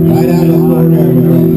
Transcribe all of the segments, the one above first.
Right out of the corner.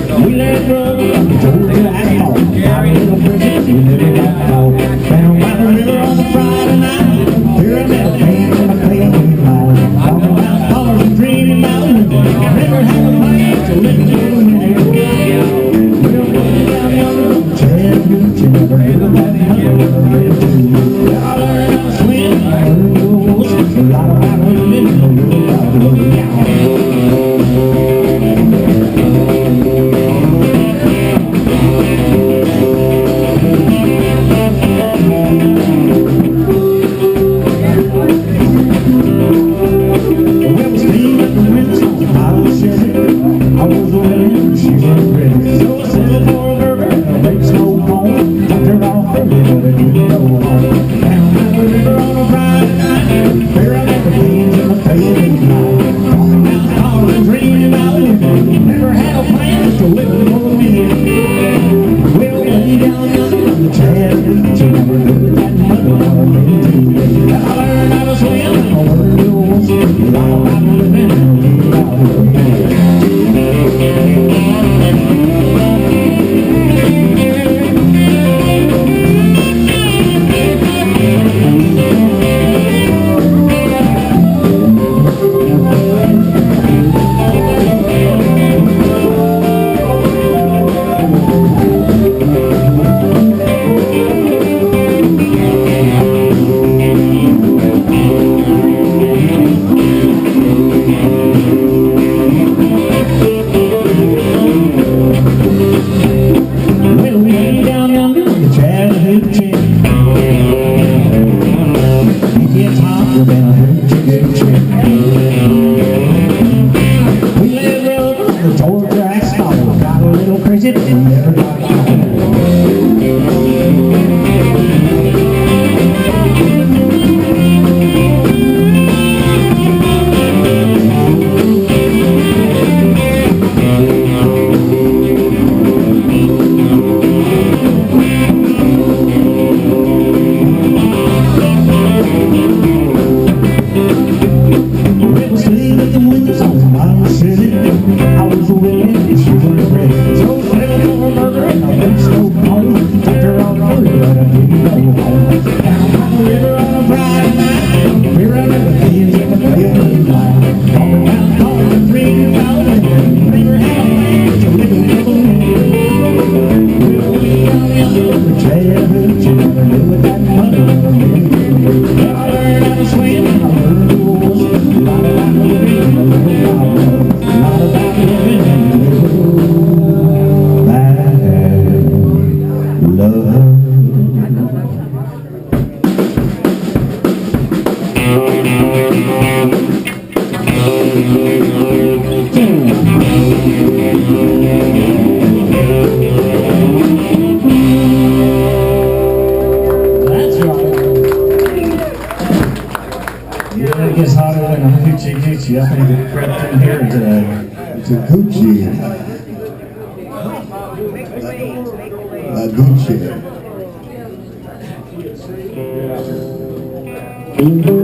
We let brother Georgia asphalt. Got a little bridget, we never got out. Down by the river on a Friday night, here I met a band in a pale blue light. Talking about dollars and dreaming about living. Never had a plan to live in the minute. We'll go down yonder, Chattanooga, never knew that money never lived to. I learned how to swim, I learned the rules. A lot about living, a little about living. I think it crept in here today. It's a Gucci. A Gucci. Thank you.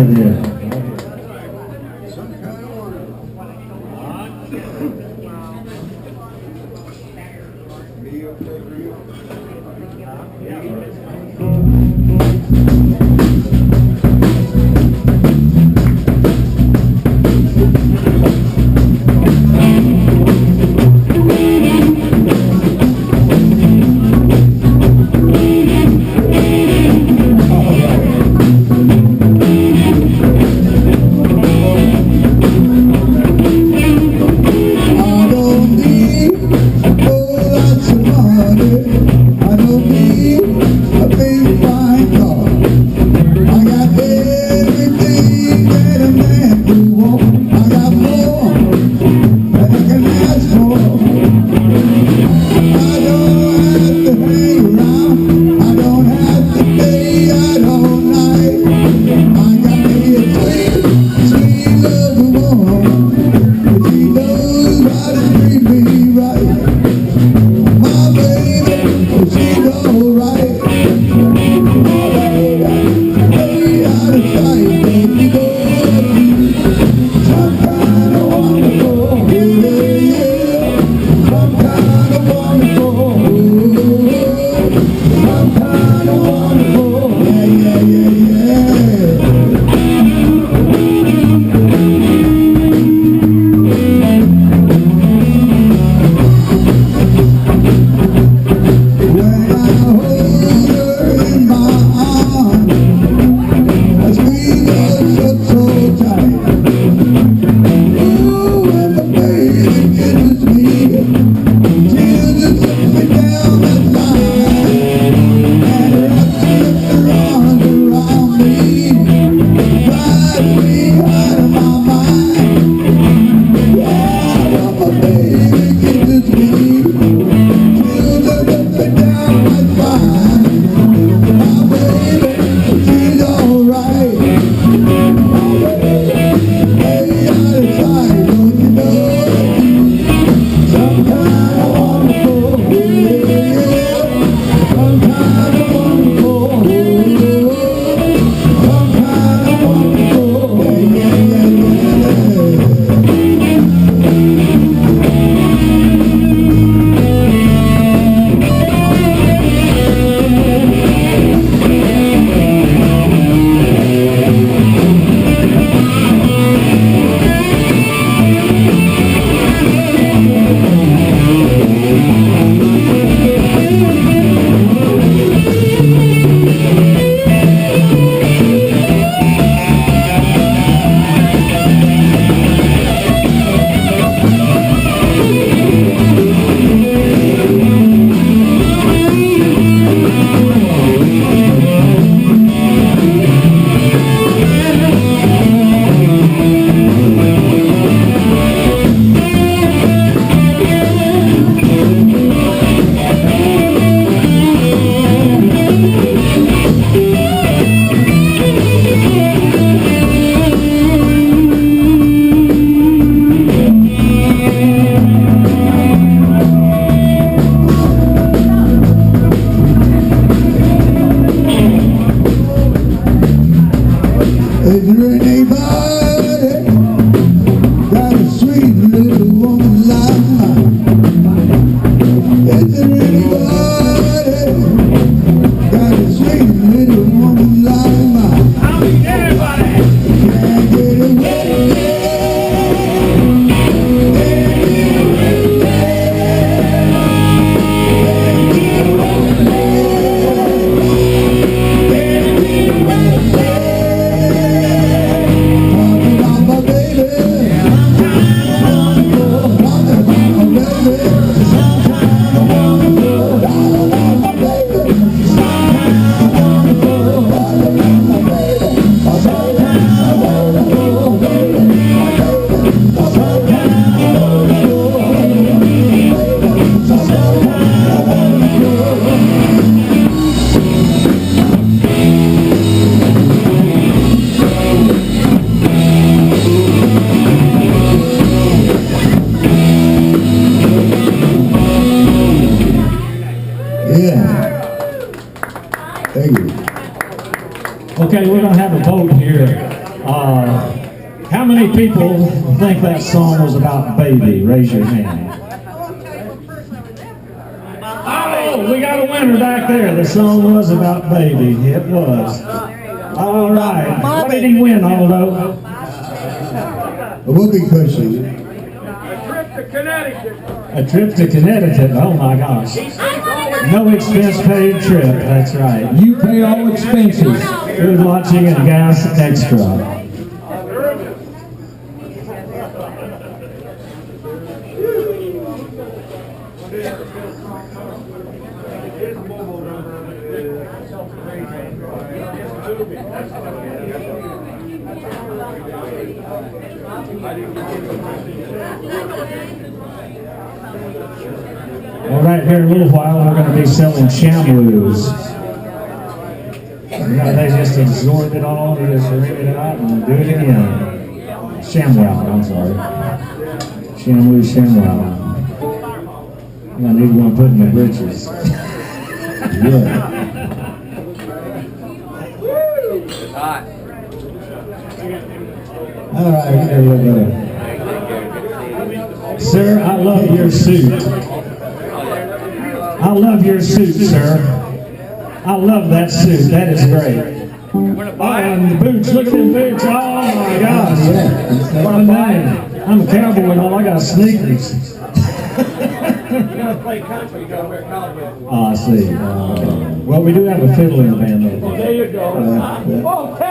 ahead here. Okay, we're going to have a vote here. How many people think that song was about baby? Raise your hand. Oh, we got a winner back there. The song was about baby. It was. All right. What did he win, Aldo? A whoopee cushion. A trip to Connecticut. Oh my gosh. No expense paid trip. That's right. You pay all expenses. Food, lodging, and gas extra. All right, here in a little while, we're going to be selling shamroos. You know, they just absorb it all, they just wring it out and do it again. ShamWow, I'm sorry. Shamroo, ShamWow. I need one put in the britches. Yeah. All right, get a little better. Sir, I love your suit. I love your suit, sir. I love that suit. That is great. Oh, and the boots. Look at them boots. Oh, my gosh. What a name. I'm a cowboy and all. I got sneakers. Oh, I see. Well, we do have a fiddle in the band, though. There you go. Okay.